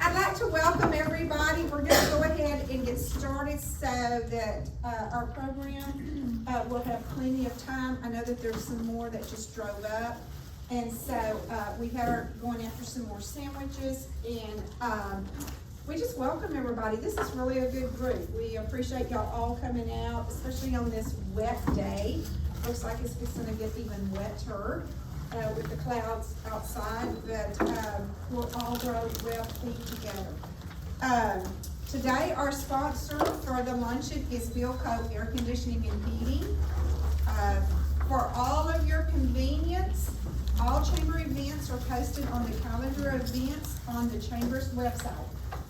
I'd like to welcome everybody. We're going to go ahead and get started so that our program will have plenty of time. I know that there's some more that just drove up. And so we are going after some more sandwiches. And we just welcome everybody. This is really a good group. We appreciate y'all all coming out, especially on this wet day. Looks like it's going to get even wetter with the clouds outside, but we'll all grow well clean together. Today, our sponsor for the luncheon is Polk Air Conditioning and Heating. For all of your convenience, all chamber events are posted on the calendar of events on the chamber's website,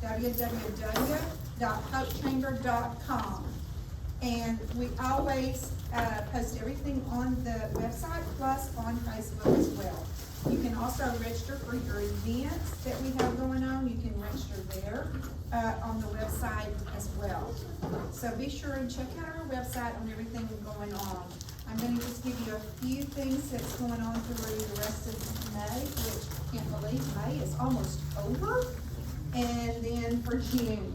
www.polkchamber.com. And we always post everything on the website plus on Facebook as well. You can also register for your events that we have going on. You can register there on the website as well. So be sure and check out our website on everything going on. I'm going to just give you a few things that's going on through the rest of May, which I can't believe May is almost over. And then for June.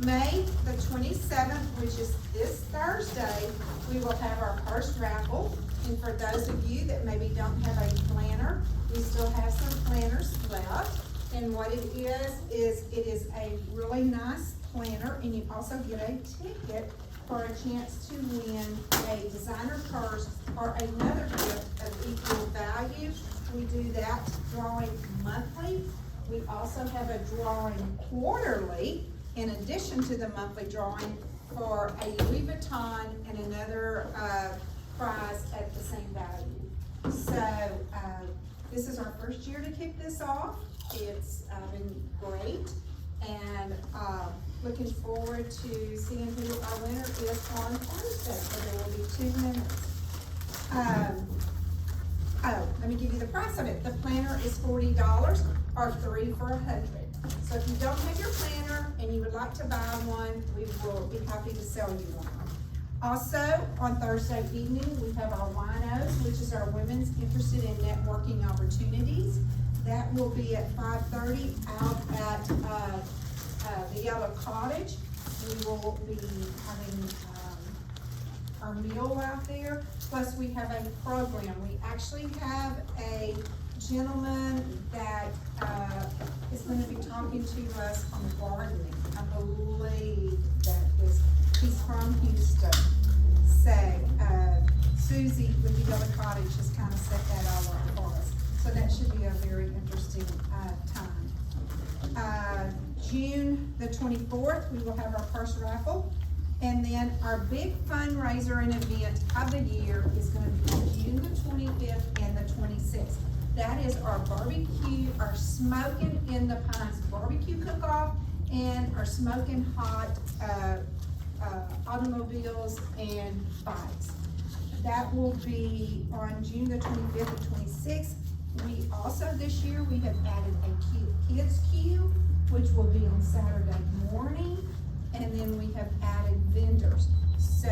May the 27th, which is this Thursday, we will have our first raffle. And for those of you that maybe don't have a planner, we still have some planners left. And what it is a really nice planner, and you also get a ticket for a chance to win a designer purse or another gift of equal value. We do that drawing monthly. We also have a drawing quarterly, in addition to the monthly drawing, for a Louis Vuitton and another prize at the same value. So this is our first year to kick this off. It's been great, and looking forward to seeing who our winner is on Thursday. So there will be 2 winners. Let me give you the price of it. The planner is $40 or 3 for $100. So if you don't have your planner and you would like to buy one, we will be happy to sell you one. Also, on Thursday evening, we have our winos, which is our women's interested in networking opportunities. That will be at 5:30 out at the Yellow Cottage. We will be having our meal out there. Plus, we have a program. We actually have a gentleman that is going to be talking to us on gardening. I believe he's from Houston. So Susie with the Yellow Cottage has kind of set that all up for us. So that should be a very interesting time. June the 24th, we will have our first raffle. And then our big fundraiser and event of the year is going to be on June the 25th and the 26th. That is our barbecue, our Smoking in the Pines barbecue cook-off, and our Smoking Hot automobiles and bikes. That will be on June the 25th and 26th. We also, this year, we have added a kids queue, which will be on Saturday morning. And then we have added vendors. So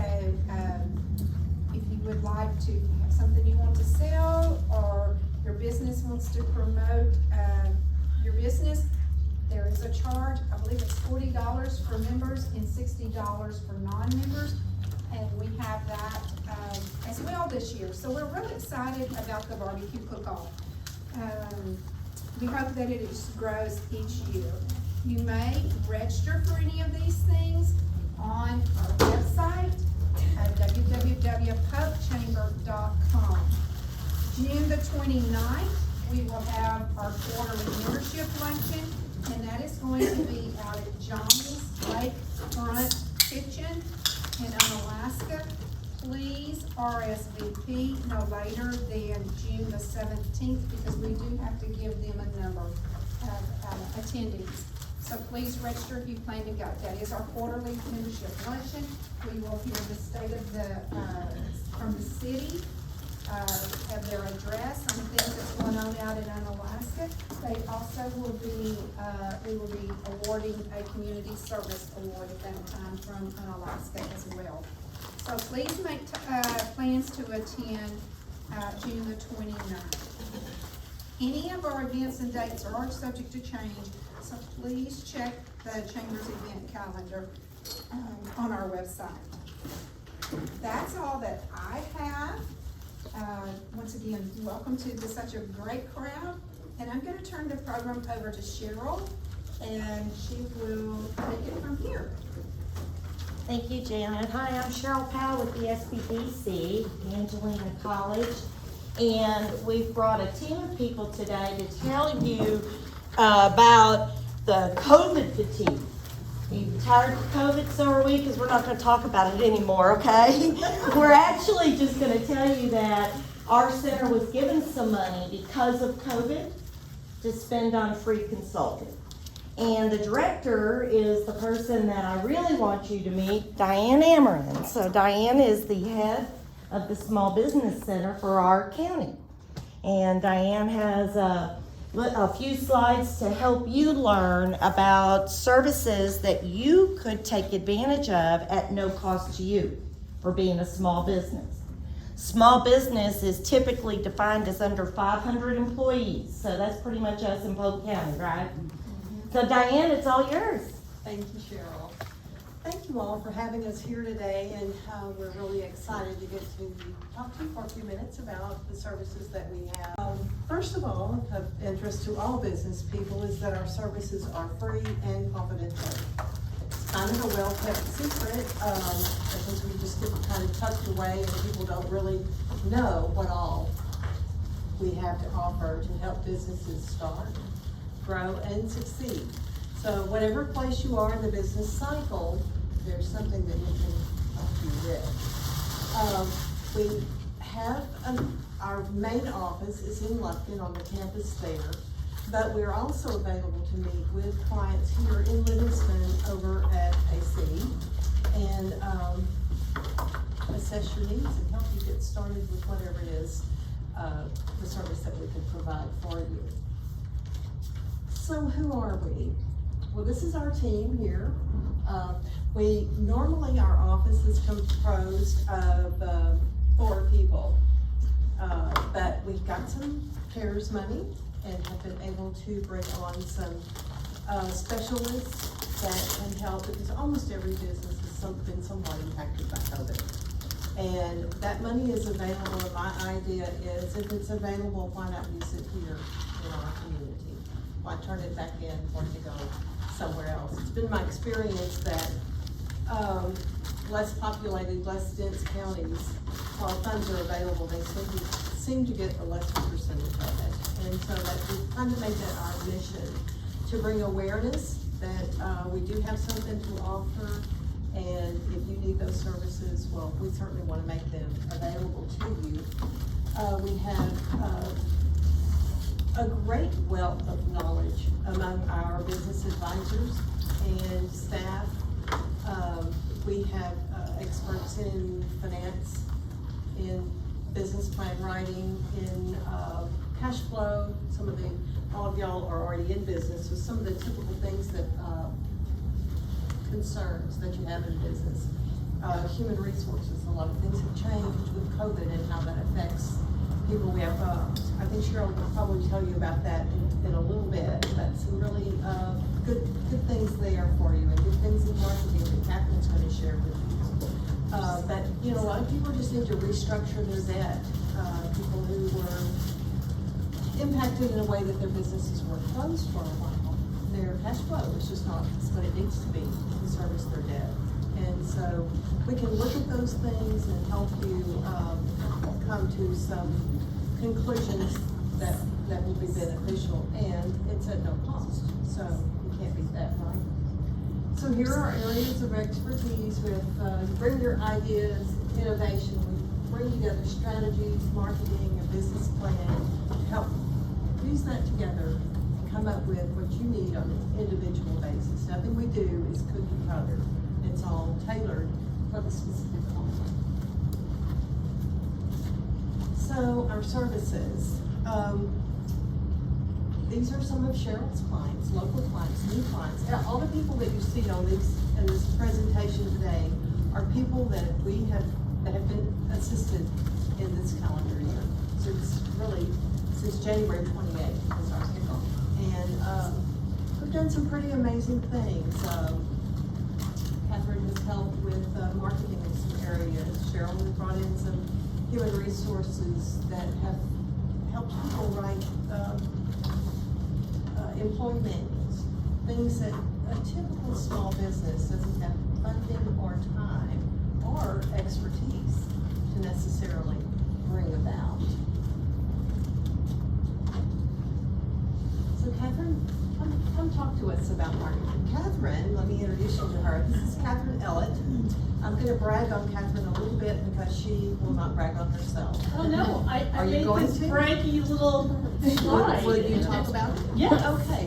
if you would like to have something you want to sell, or your business wants to promote your business, there is a charge. I believe it's $40 for members and $60 for non-members. And we have that as well this year. So we're really excited about the barbecue cook-off. We hope that it grows each year. You may register for any of these things on our website at www.polkchamber.com. June the 29th, we will have our quarterly membership luncheon, and that is going to be out at Johnny's Lakefront Kitchen in Unalaska. Please RSVP no later than June the 17th, because we do have to give them a number of attendees. So please register if you plan to go. That is our quarterly membership luncheon. We will hear the state of from the city, have their address on things that's going on out in Unalaska. They also will be, we will be awarding a community service award at that time from Unalaska as well. So please make plans to attend June the 29th. Any of our events and dates are subject to change, so please check the Chamber's event calendar on our website. That's all that I have. Once again, welcome to such a great crowd. And I'm going to turn the program over to Cheryl, and she will take it from here. Thank you, Janet. Hi, I'm Cheryl Powell with the SBDC, Angelina College, and we've brought a team of people today to tell you about the COVID fatigue. Are you tired of COVID? So are we, because we're not going to talk about it anymore, okay? We're actually just going to tell you that our center was given some money because of COVID to spend on free consulting. And the director is the person that I really want you to meet, Dianne Amerine. So Dianne is the head of the Small Business Center for our county. And Dianne has a few slides to help you learn about services that you could take advantage of at no cost to you for being a small business. Small business is typically defined as under 500 employees, so that's pretty much us in Polk County, right? So Dianne, it's all yours. Thank you, Cheryl. Thank you all for having us here today, and we're really excited to get to talk to you for a few minutes about the services that we have. First of all, of interest to all business people is that our services are free and confidential. It's kind of a well-kept secret, since we just get kind of tucked away and people don't really know what all we have to offer to help businesses start, grow, and succeed. So whatever place you are in the business cycle, there's something that we can help you with. We have our main office is in Lufkin on the campus there, but we're also available to meet with clients here in Livingston over at AC and assess your needs and help you get started with whatever it is, the service that we can provide for you. So who are we? Well, this is our team here. Normally our office is composed of 4 people, but we've got some CARES money and have been able to bring on some specialists that can help, because almost every business has been somewhat impacted by COVID. And that money is available, and my idea is if it's available, why not use it here in our community? Why turn it back in for it to go somewhere else? It's been my experience that less populated, less dense counties, while funds are available, they seem to get a lesser percentage of it. And so that we kind of made that our mission to bring awareness that we do have something to offer, and if you need those services, well, we certainly want to make them available to you. We have a great wealth of knowledge among our business advisors and staff. We have experts in finance, in business plan writing, in cash flow. All of y'all are already in business, so some of the typical things that concerns that you have in business. Human resources, a lot of things have changed with COVID and how that affects people. We have, I think Cheryl will probably tell you about that in a little bit, but some really good things there for you, and good things in marketing that Catherine's going to share with you. But you know, a lot of people just need to restructure their debt. People who were impacted in a way that their businesses were closed for a while. Their cash flow is just not what it needs to be to service their debt. And so we can look at those things and help you come to some conclusions that will be beneficial, and it's at no cost. So you can't beat that, right? So here are areas of expertise with bring your ideas, innovation. We bring together strategies, marketing, a business plan to help use that together and come up with what you need on an individual basis. Nothing we do is cookie cutter. It's all tailored for the specific client. So our services. These are some of Cheryl's clients, local clients, new clients. All the people that you see on in this presentation today are people that have been assisted in this calendar year. So it's really since January 28th was our kickoff. And we've done some pretty amazing things. Cahterine has helped with marketing in some areas. Cheryl has brought in some human resources that have helped people write employee manuals, things that a typical small business doesn't have funding or time or expertise to necessarily bring about. So Cahterine, come talk to us about marketing. Cahterine, let me introduce you to her. This is Cahterine Ellett. I'm going to brag on Cahterine a little bit because she will not brag on herself. Oh, no, I Are you made going this to? braggy little slide. Will you talk about it? Yes. Okay,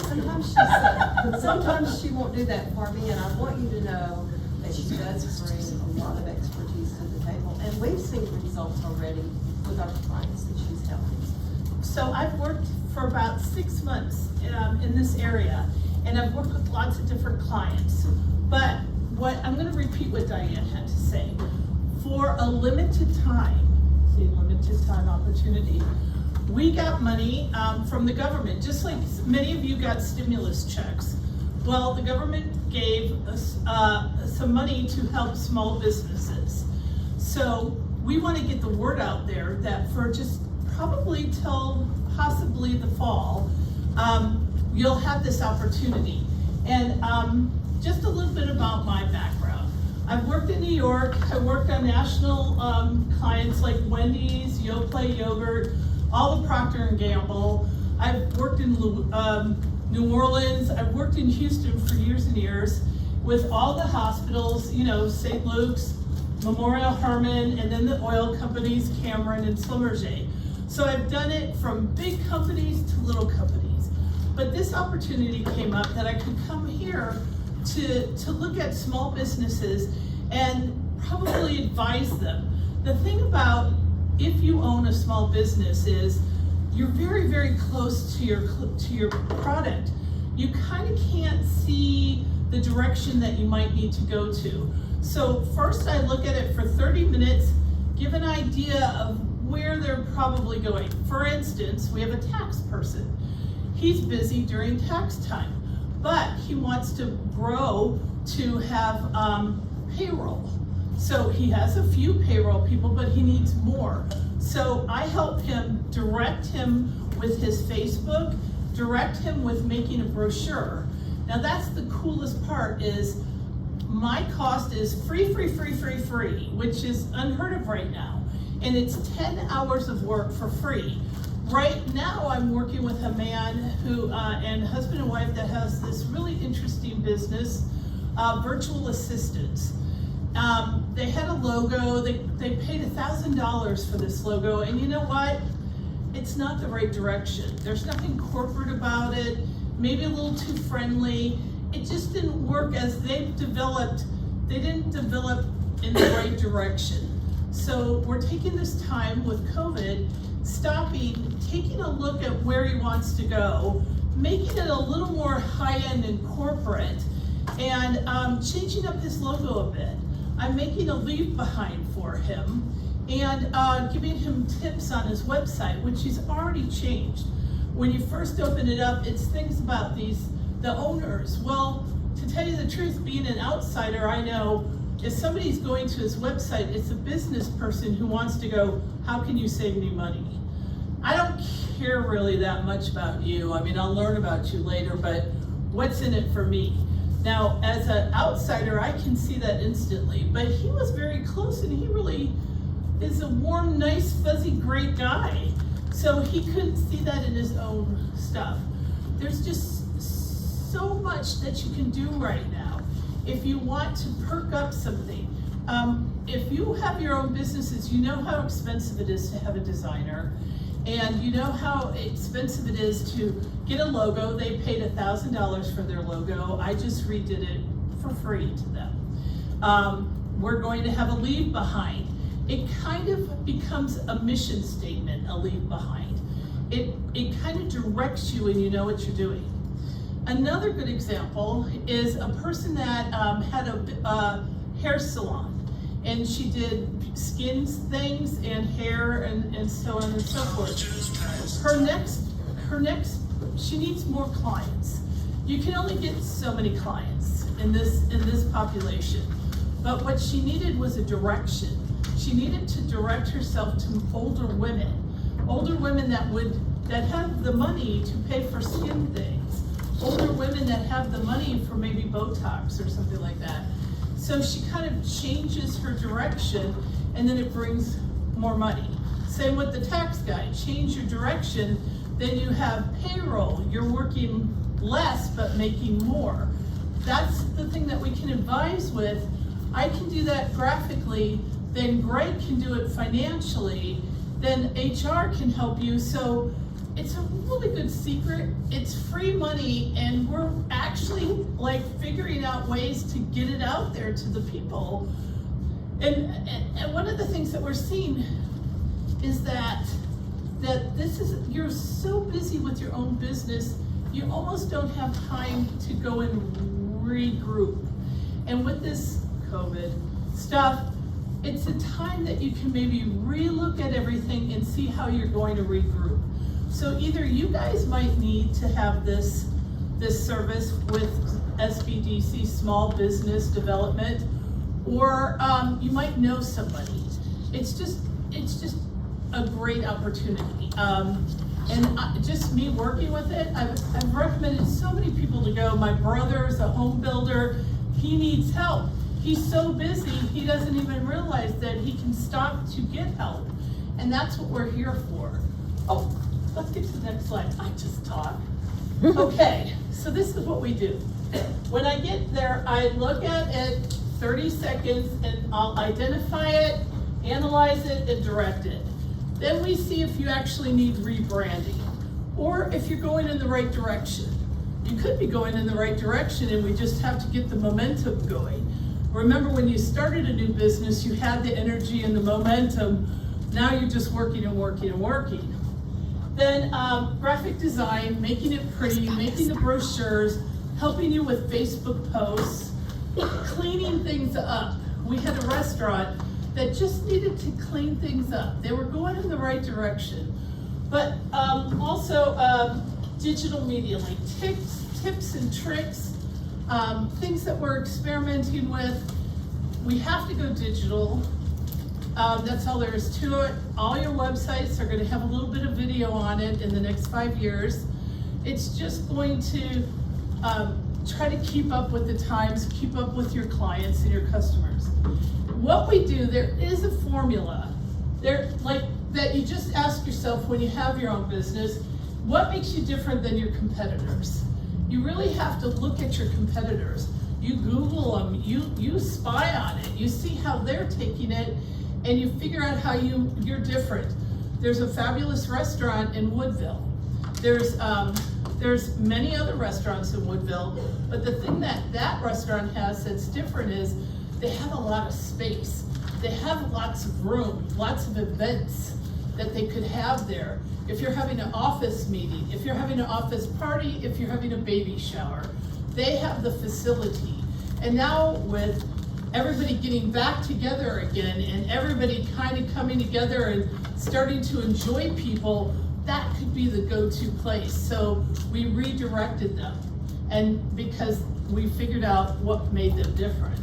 sometimes she won't do that for me, and I want you to know that she does bring a lot of expertise to the table, and we've seen results already with our clients that she's helping. So I've worked for about 6 months in this area, and I've worked with lots of different clients. But I'm gonna repeat what Dianne had to say. For a limited time opportunity, we got money from the government, just like many of you got stimulus checks. Well, the government gave us some money to help small businesses. So we want to get the word out there that for just probably till possibly the fall, you'll have this opportunity. And just a little bit about my background. I've worked in New York. I worked on national clients like Wendy's, Yoplait Yogurt, all the Procter & Gamble. I've worked in New Orleans. I've worked in Houston for years and years with all the hospitals, you know, St. Luke's, Memorial Hermann, and then the oil companies, Cameron and Schlumberger. So I've done it from big companies to little companies. But this opportunity came up that I could come here to look at small businesses and probably advise them. The thing about if you own a small business is you're very, very close to your product. You kind of can't see the direction that you might need to go to. So first I look at it for 30 minutes, give an idea of where they're probably going. For instance, we have a tax person. He's busy during tax time, but he wants to grow to have payroll. So he has a few payroll people, but he needs more. So I help him, direct him with his Facebook, direct him with making a brochure. Now that's the coolest part is my cost is free, which is unheard of right now. And it's 10 hours of work for free. Right now I'm working with a man who, and husband and wife that has this really interesting business, virtual assistants. They had a logo, they paid $1,000 for this logo, and you know what? It's not the right direction. There's nothing corporate about it, maybe a little too friendly. It just didn't work as they've developed, they didn't develop in the right direction. So we're taking this time with COVID, stopping, taking a look at where he wants to go, making it a little more high-end and corporate, and changing up his logo a bit. I'm making a leave behind for him and giving him tips on his website, which he's already changed. When you first open it up, it's things about the owners. Well, to tell you the truth, being an outsider, I know if somebody's going to his website, it's a business person who wants to go, how can you save me money? I don't care really that much about you. I mean, I'll learn about you later, but what's in it for me? Now, as an outsider, I can see that instantly, but he was very close and he really is a warm, nice, fuzzy, great guy. So he couldn't see that in his own stuff. There's just so much that you can do right now. If you want to perk up something, if you have your own businesses, you know how expensive it is to have a designer. And you know how expensive it is to get a logo. They paid $1,000 for their logo. I just redid it for free to them. We're going to have a leave behind. It kind of becomes a mission statement, a leave behind. It kind of directs you and you know what you're doing. Another good example is a person that had a hair salon. and she did skin things and hair and so on and so forth. Her next, she needs more clients. You can only get so many clients in this population. But what she needed was a direction. She needed to direct herself to older women that have the money to pay for skin things, older women that have the money for maybe Botox or something like that. So she kind of changes her direction, and then it brings more money. Same with the tax guy, change your direction, then you have payroll, you're working less but making more. That's the thing that we can advise with. I can do that graphically, then Greg can do it financially, then HR can help you. So it's a really good secret. It's free money, and we're actually like figuring out ways to get it out there to the people. And one of the things that we're seeing is that this is, you're so busy with your own business, you almost don't have time to go and regroup. And with this COVID stuff, it's a time that you can maybe relook at everything and see how you're going to regroup. So either you guys might need to have this service with SBDC, Small Business Development, or you might know somebody. It's just a great opportunity. And just me working with it, I've recommended so many people to go. My brother's a home builder, he needs help. He's so busy, he doesn't even realize that he can stop to get help. And that's what we're here for. Oh, let's get to the next slide. I just talk. Okay, so this is what we do. When I get there, I look at it 30 seconds and I'll identify it, analyze it, and direct it. Then we see if you actually need rebranding or if you're going in the right direction. You could be going in the right direction, and we just have to get the momentum going. Remember, when you started a new business, you had the energy and the momentum. Now you're just working and working and working. Then graphic design, making it pretty, making the brochures, helping you with Facebook posts, cleaning things up. We had a restaurant that just needed to clean things up. They were going in the right direction. But also digital media, like tips and tricks, things that we're experimenting with. We have to go digital. That's all there is to it. All your websites are going to have a little bit of video on it in the next 5 years. It's just going to try to keep up with the times, keep up with your clients and your customers. What we do, there is a formula there, like that you just ask yourself when you have your own business, what makes you different than your competitors? You really have to look at your competitors. You Google them, you spy on it, you see how they're taking it, and you figure out how you're different. There's a fabulous restaurant in Woodville. There's many other restaurants in Woodville, but the thing that restaurant has that's different is they have a lot of space. They have lots of room, lots of events that they could have there. If you're having an office meeting, if you're having an office party, if you're having a baby shower, they have the facility. And now with everybody getting back together again and everybody kind of coming together and starting to enjoy people, that could be the go-to place. So we redirected them, and because we figured out what made them different.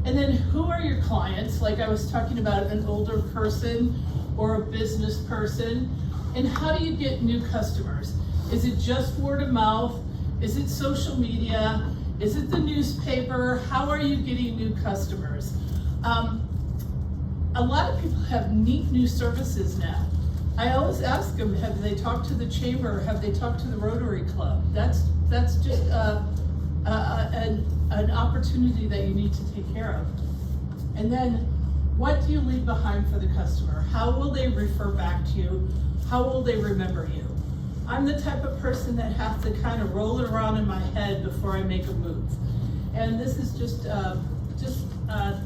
And then who are your clients? Like I was talking about, an older person or a business person. And how do you get new customers? Is it just word of mouth? Is it social media? Is it the newspaper? How are you getting new customers? A lot of people have neat new services now. I always ask them, have they talked to the chamber? Have they talked to the Rotary Club? That's just an opportunity that you need to take care of. And then, what do you leave behind for the customer? How will they refer back to you? How will they remember you? I'm the type of person that has to kind of roll it around in my head before I make a move. And this is just a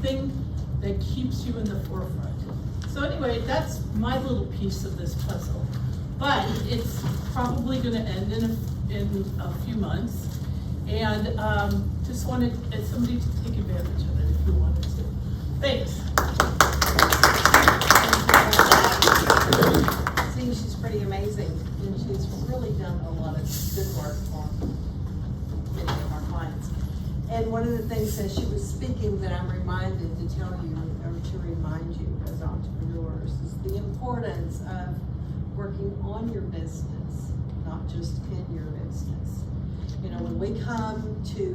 thing that keeps you in the forefront. So anyway, that's my little piece of this puzzle. But it's probably going to end in a few months. And just wanted somebody to take advantage of it if you wanted to. Thanks. See, she's pretty amazing, and she's really done a lot of good work for many of our clients. And one of the things that she was speaking that I'm reminded to tell you, or to remind you as entrepreneurs, is the importance of working on your business, not just in your business. You know, when we come to,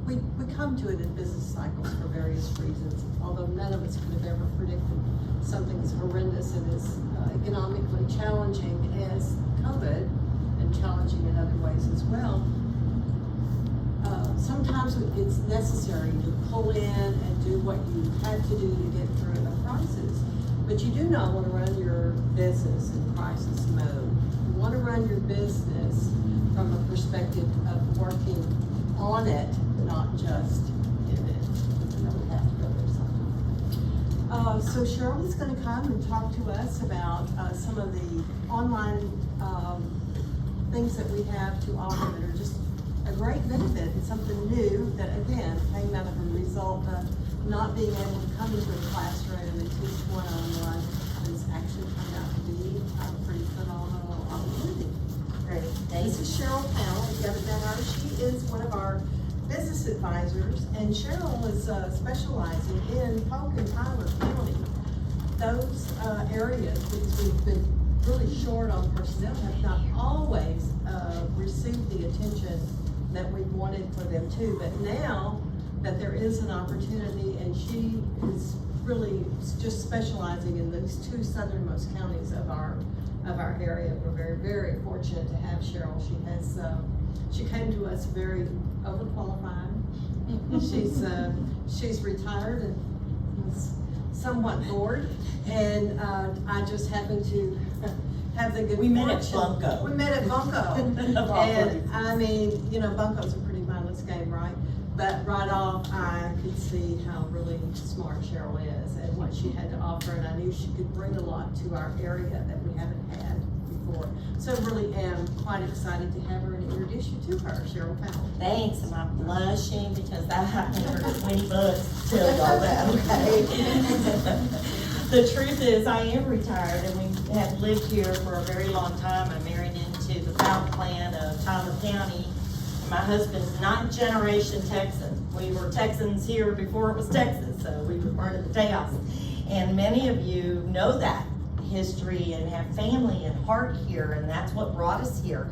we come to it in business cycles for various reasons, although none of us could have ever predicted something as horrendous and as economically challenging as COVID, and challenging in other ways as well. Sometimes it's necessary to pull in and do what you had to do to get through a crisis. But you do not want to run your business in crisis mode. You want to run your business from a perspective of working on it, not just in it. You know, we have to go there sometime. So Cheryl is going to come and talk to us about some of the online things that we have to offer that are just a great benefit and something new that, again, came out of a result of not being able to come into a classroom and teach one-on-one. It's actually turned out to be a pretty phenomenal opportunity. Great, This is Cheryl Powell. If you haven't met her, she is one of our business advisors, and Cheryl is specializing in Polk and Tyler County. Those areas, because we've been really short on personnel, have not always received the attention that we wanted for them to. But now that there is an opportunity, and she is really just specializing in those two southernmost counties of our area, we're very, very fortunate to have Cheryl. She came to us very overqualified. She's retired and was somewhat bored, and I just happened to have the good We met at fortune. Bunko. We met at Bunko. Of all And places. I mean, you know, Bunko's a pretty mindless game, right? But right off, I could see how really smart Cheryl is and what she had to offer, and I knew she could bring a lot to our area that we haven't had before. So I really am quite excited to have her and introduce you to her, Cheryl Powell. Thanks, and I'm blushing because I haven't heard 20 bucks to tell y'all that, okay? The truth is, I am retired, and we have lived here for a very long time. I married into the South Clan of Tyler County. My husband's ninth generation Texan. We were Texans here before it was Texas, so we were part of the Tejas. And many of you know that history and have family and heart here, and that's what brought us here.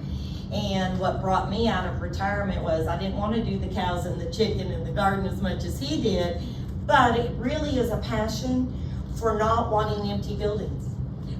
And what brought me out of retirement was I didn't want to do the cows and the chicken and the garden as much as he did, but it really is a passion for not wanting empty buildings,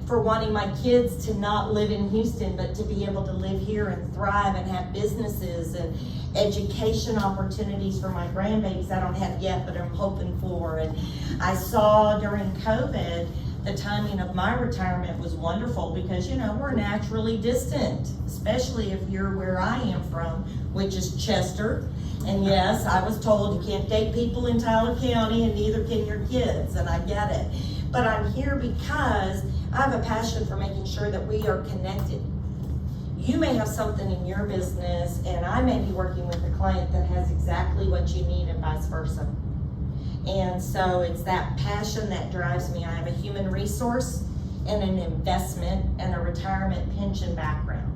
for wanting my kids to not live in Houston, but to be able to live here and thrive and have businesses and education opportunities for my grandbabies I don't have yet, but I'm hoping for. And I saw during COVID, the timing of my retirement was wonderful because, you know, we're naturally distant, especially if you're where I am from, which is Chester. And yes, I was told you can't date people in Tyler County, and neither can your kids, and I get it. But I'm here because I have a passion for making sure that we are connected. You may have something in your business, and I may be working with a client that has exactly what you need, and vice versa. And so it's that passion that drives me. I have a human resource and an investment and a retirement pension background.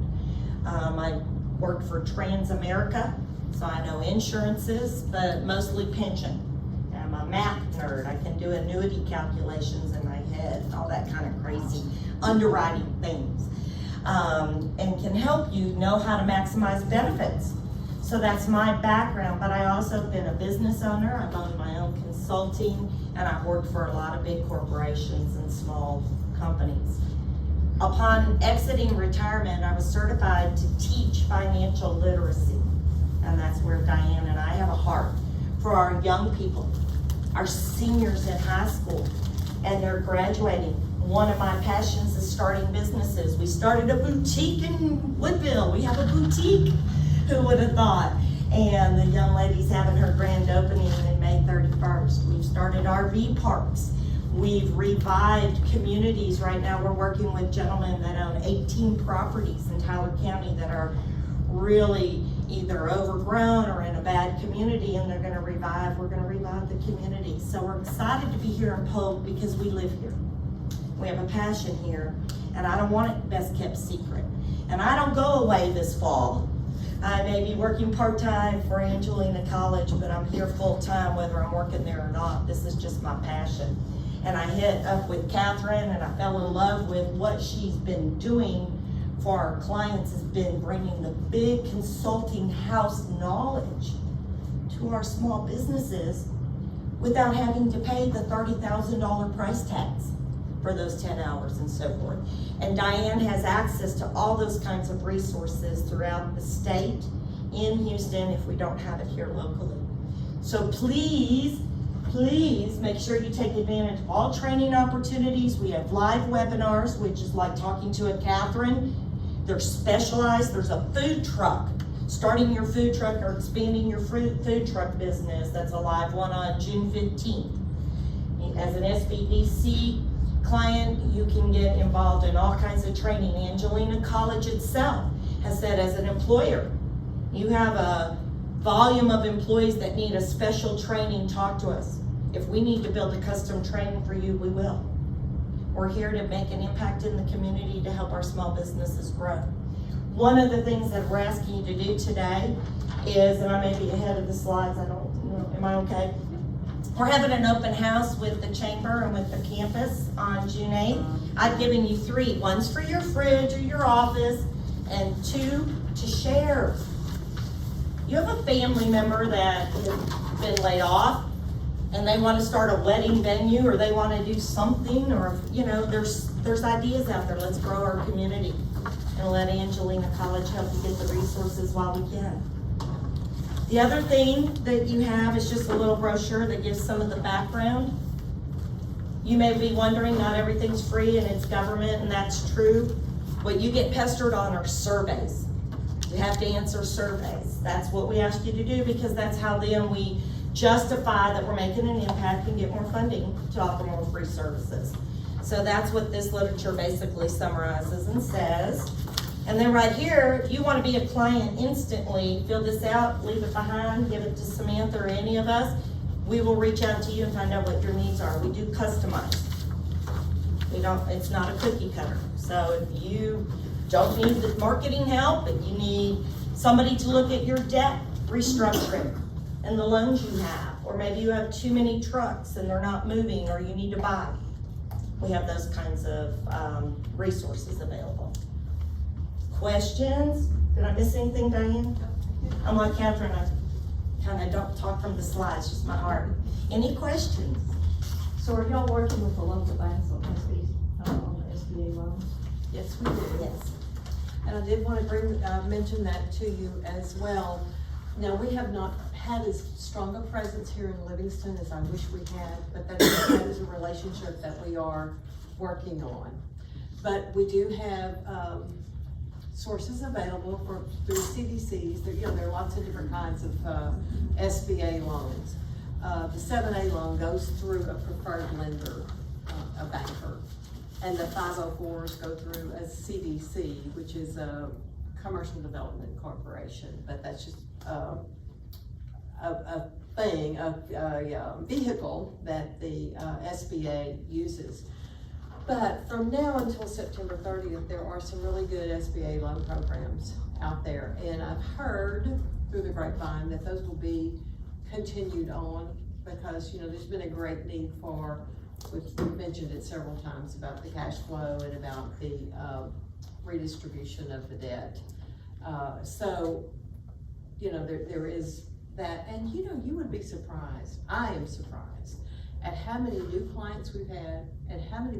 I worked for Transamerica, so I know insurances, but mostly pension. I'm a math nerd. I can do annuity calculations in my head and all that kind of crazy underwriting things. And can help you know how to maximize benefits. So that's my background, but I also have been a business owner. I've owned my own consulting, and I've worked for a lot of big corporations and small companies. Upon exiting retirement, I was certified to teach financial literacy, and that's where Dianne and I have a heart for our young people, our seniors in high school, and they're graduating. One of my passions is starting businesses. We started a boutique in Woodville. We have a boutique. Who would have thought? And the young lady's having her grand opening in May 31st. We've started RV parks. We've revived communities. Right now we're working with gentlemen that own 18 properties in Tyler County that are really either overgrown or in a bad community, and we're gonna revive the community. So we're excited to be here in Polk because we live here. We have a passion here, and I don't want it best kept secret. And I don't go away this fall. I may be working part-time for Angelina College, but I'm here full-time whether I'm working there or not. This is just my passion. And I hit up with Cahterine, and I fell in love with what she's been doing for our clients, has been bringing the big consulting house knowledge to our small businesses without having to pay the $30,000 price tags for those 10 hours and so forth. And Dianne has access to all those kinds of resources throughout the state, in Houston, if we don't have it here locally. So please make sure you take advantage of all training opportunities. We have live webinars, which is like talking to a Cahterine. They're specialized. There's a food truck, starting your food truck or expanding your food truck business. That's a live one on June 15th. As an SBDC client, you can get involved in all kinds of training. Angelina College itself has said, as an employer, you have a volume of employees that need a special training, talk to us. If we need to build a custom training for you, we will. We're here to make an impact in the community to help our small businesses grow. One of the things that we're asking you to do today is, and I may be ahead of the slides, I don't know, am I okay? We're having an open house with the chamber and with the campus on June 8th. I've given you 3. One's for your fridge or your office, and 2 to share. You have a family member that has been laid off and they want to start a wedding venue, or they want to do something, or there's ideas out there. Let's grow our community and let Angelina College help you get the resources while we can. The other thing that you have is just a little brochure that gives some of the background. You may be wondering, not everything's free and it's government, and that's true. What you get pestered on are surveys. You have to answer surveys. That's what we ask you to do, because that's how then we justify that we're making an impact and get more funding to offer more free services. So that's what this literature basically summarizes and says. And then right here, if you want to be a client instantly, fill this out, leave it behind, give it to Samantha or any of us. We will reach out to you and find out what your needs are. We do customize. It's not a cookie cutter. So if you don't need the marketing help, but you need somebody to look at your debt restructuring and the loans you have, or maybe you have too many trucks and they're not moving, or you need to buy, we have those kinds of resources available. Questions? Did I miss anything, Diane? I'm like Cahterine, I kind of don't talk from the slides, just my heart. Any questions? So are y'all working with the local banks on the SBA loans? Yes, we do. Yes. And I did want to mention that to you as well. Now, we have not had as strong a presence here in Livingston as I wish we had, but that is a relationship that we are working on. But we do have sources available through CDCs. There are lots of different kinds of SBA loans. The 7A loan goes through a preferred lender, a banker, and the 504s go through a CDC, which is a Commercial Development Corporation, but that's just a vehicle that the SBA uses. But from now until September 30th, there are some really good SBA loan programs out there. And I've heard through the grapevine that those will be continued on, because there's been a great need for, we've mentioned it several times, about the cash flow and about the redistribution of the debt. So there is that, and you would be surprised, I am surprised, at how many new clients we've had and how many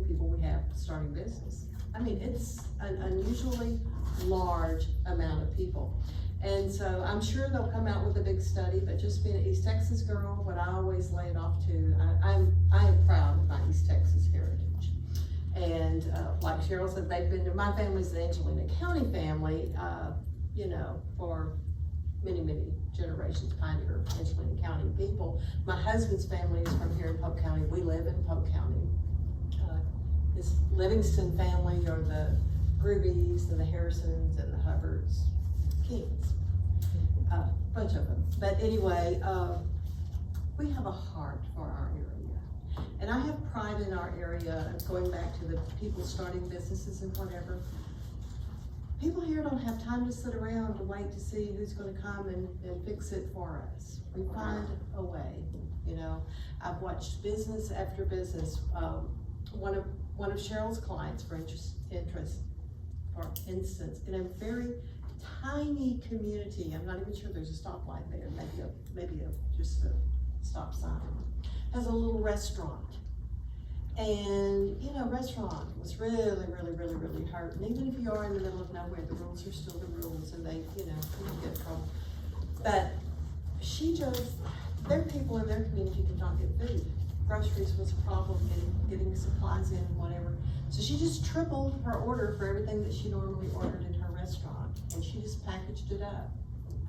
people we have starting business. I mean, it's an unusually large amount of people. And so I'm sure they'll come out with a big study, but just being an East Texas girl, what I always lay it off to, I am proud of my East Texas heritage. And like Cheryl said, my family's the Angelina County family, for many, many generations, pioneer Angelina County people. My husband's family is from here in Polk County. We live in Polk County. His Livingston family are the Groovies and the Harrisons and the Hubbards, Kings. a bunch of them. But anyway, we have a heart for our area. And I have pride in our area, going back to the people starting businesses and whatever. People here don't have time to sit around and wait to see who's gonna come and fix it for us. We find a way, you know. I've watched business after business. One of Cheryl's clients, for instance, in a very tiny community, I'm not even sure there's a stoplight there, maybe just a stop sign, has a little restaurant. And, you know, restaurant was really hurt. And even if you are in the middle of nowhere, the rules are still the rules, and they, you know, you can get trouble. But there are people in their community who don't get food. Groceries was a problem, getting supplies in and whatever. So she just tripled her order for everything that she normally ordered in her restaurant. And she just packaged it up.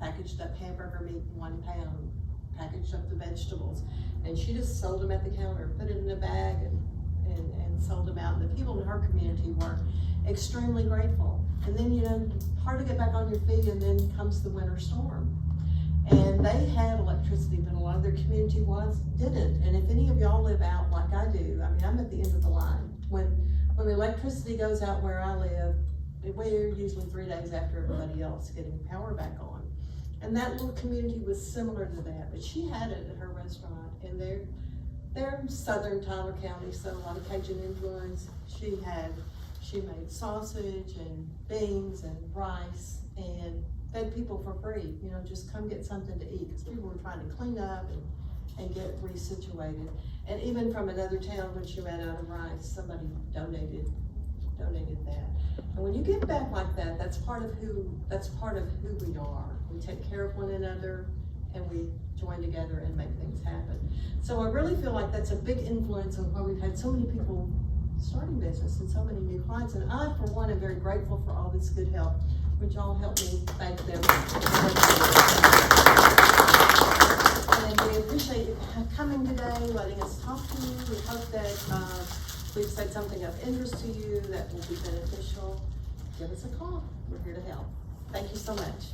Packaged up hamburger meat in 1 pound, packaged up the vegetables. And she just sold them at the counter, put it in a bag and sold them out. And the people in her community were extremely grateful. And then, you know, hard to get back on your feet, and then comes the winter storm. And they had electricity, but a lot of their community didn't. And if any of y'all live out like I do, I mean, I'm at the end of the line. When the electricity goes out where I live, we're usually 3 days after everybody else getting power back on. And that little community was similar to that, but she had it at her restaurant, and they're southern Tyler County, so a lot of Cajun influence. She made sausage and beans and rice and fed people for free, you know, just come get something to eat, because people were trying to clean up and get resituated. And even from another town, when she ran out of rice, somebody donated that. And when you give back like that, that's part of who we are. We take care of one another, and we join together and make things happen. So I really feel like that's a big influence on why we've had so many people starting business and so many new clients. And I, for one, am very grateful for all this good help. Would y'all help me thank them? And we appreciate you coming today, letting us talk to you. We hope that we've said something of interest to you that will be beneficial. Give us a call. We're here to help. Thank you so much.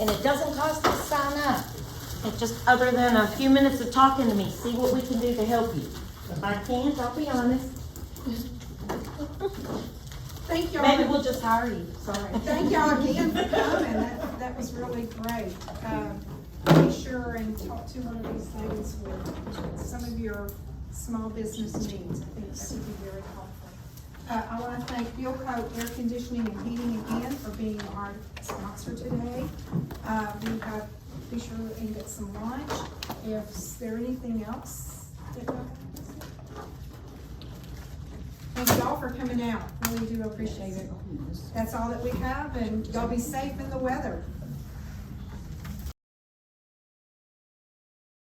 And it doesn't cost to sign up. It's just, other than a few minutes of talking to me, see what we can do to help you. If I can't, I'll be honest. Thank y'all. Maybe we'll just hire you, sorry. Thank y'all again for coming. That was really great. Be sure and talk to one of these ladies with some of your small business needs. I think that would be very helpful. I want to thank Philco Air Conditioning and Heating again for being our sponsor today. Be sure and get some lunch. If there anything else that thank y'all for coming out. Really do appreciate it. That's all that we have, and y'all be safe in the weather.